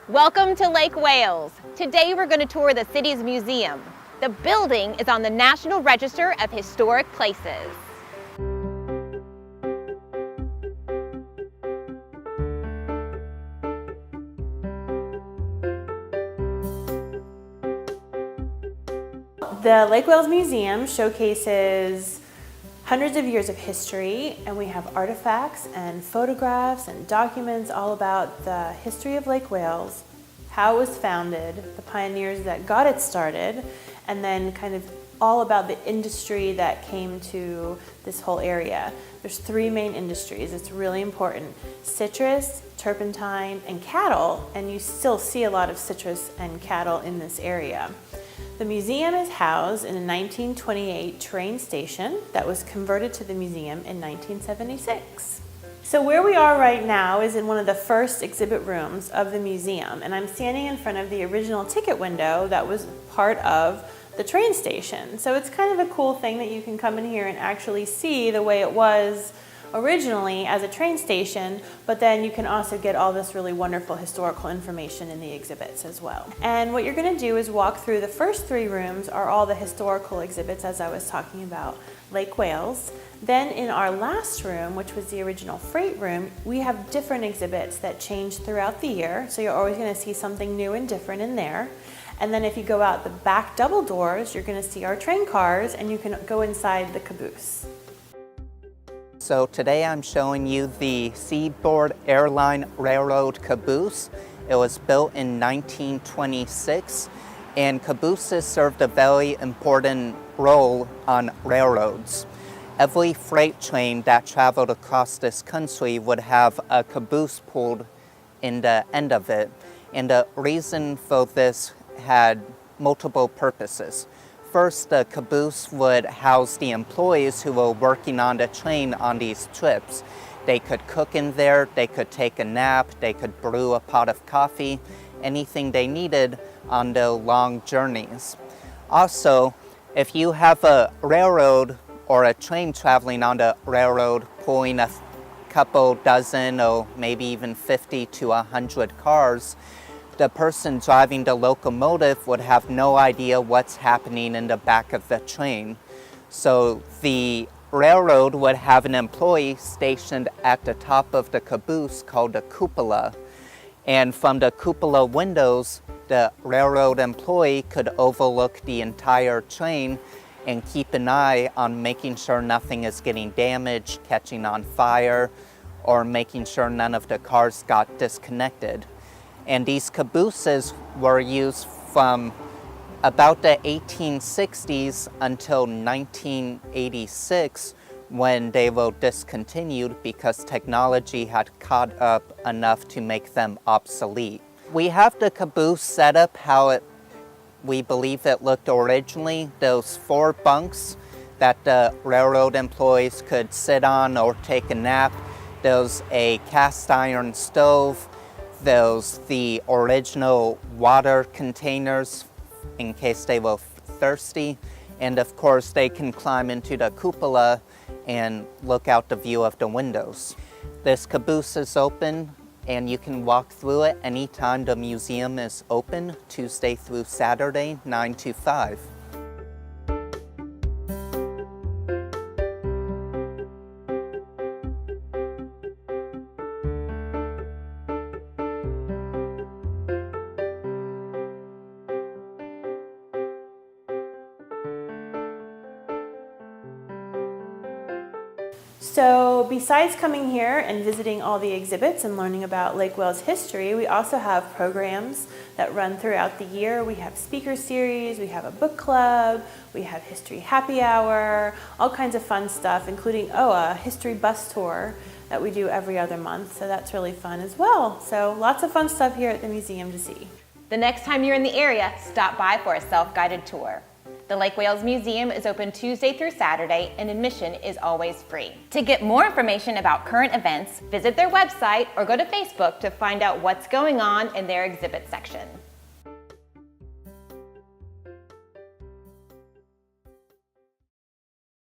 Welcome to Lake Wales. Today we're going to tour the city's museum. The building is on the National Register of Historic Places. The Lake Wales Museum showcases hundreds of years of history, and we have artifacts and photographs and documents all about the history of Lake Wales, how it was founded, the pioneers that got it started, and then kind of all about the industry that came to this whole area. There's three main industries. It's really important: citrus, turpentine, and cattle, and you still see a lot of citrus and cattle in this area. The museum is housed in a 1928 train station that was converted to the museum in 1976. So where we are right now is in one of the first exhibit rooms of the museum, and I'm standing in front of the original ticket window that was part of the train station. So it's kind of a cool thing that you can come in here and actually see the way it was originally as a train station, but then you can also get all this really wonderful historical information in the exhibits as well. And what you're going to do is walk through the first three rooms are all the historical exhibits, as I was talking about Lake Wales. Then in our last room, which was the original freight room, we have different exhibits that change throughout the year, so you're always going to see something new and different in there. And then if you go out the back double doors, you're going to see our train cars, and you can go inside the caboose. So today I'm showing you the Seaboard Airline Railroad caboose. It was built in 1926, and cabooses served a very important role on railroads. Every freight train that traveled across this country would have a caboose pulled in the end of it, and the reason for this had multiple purposes. First, the caboose would house the employees who were working on the train on these trips. They could cook in there, they could take a nap, they could brew a pot of coffee, anything they needed on their long journeys. Also, if you have a railroad or a train traveling on the railroad pulling a couple dozen or maybe even 50 to 100 cars, the person driving the locomotive would have no idea what's happening in the back of the train. So the railroad would have an employee stationed at the top of the caboose called the cupola. And from the cupola windows, the railroad employee could overlook the entire train and keep an eye on making sure nothing is getting damaged, catching on fire, or making sure none of the cars got disconnected. And these cabooses were used from about the 1860s until 1986, when they were discontinued because technology had caught up enough to make them obsolete. We have the caboose set up how we believe it looked originally. Those 4 bunks that the railroad employees could sit on or take a nap. There's a cast iron stove. There's the original water containers in case they were thirsty. And of course, they can climb into the cupola and look out the view of the windows. This caboose is open, and you can walk through it anytime the museum is open, Tuesday through Saturday, 9 to 5. So besides coming here and visiting all the exhibits and learning about Lake Wales history, we also have programs that run throughout the year. We have speaker series, we have a book club, we have history happy hour, all kinds of fun stuff, including a history bus tour that we do every other month. So that's really fun as well. So lots of fun stuff here at the museum to see. The next time you're in the area, stop by for a self-guided tour. The Lake Wales Museum is open Tuesday through Saturday, and admission is always free. To get more information about current events, visit their website or go to Facebook to find out what's going on in their exhibit section.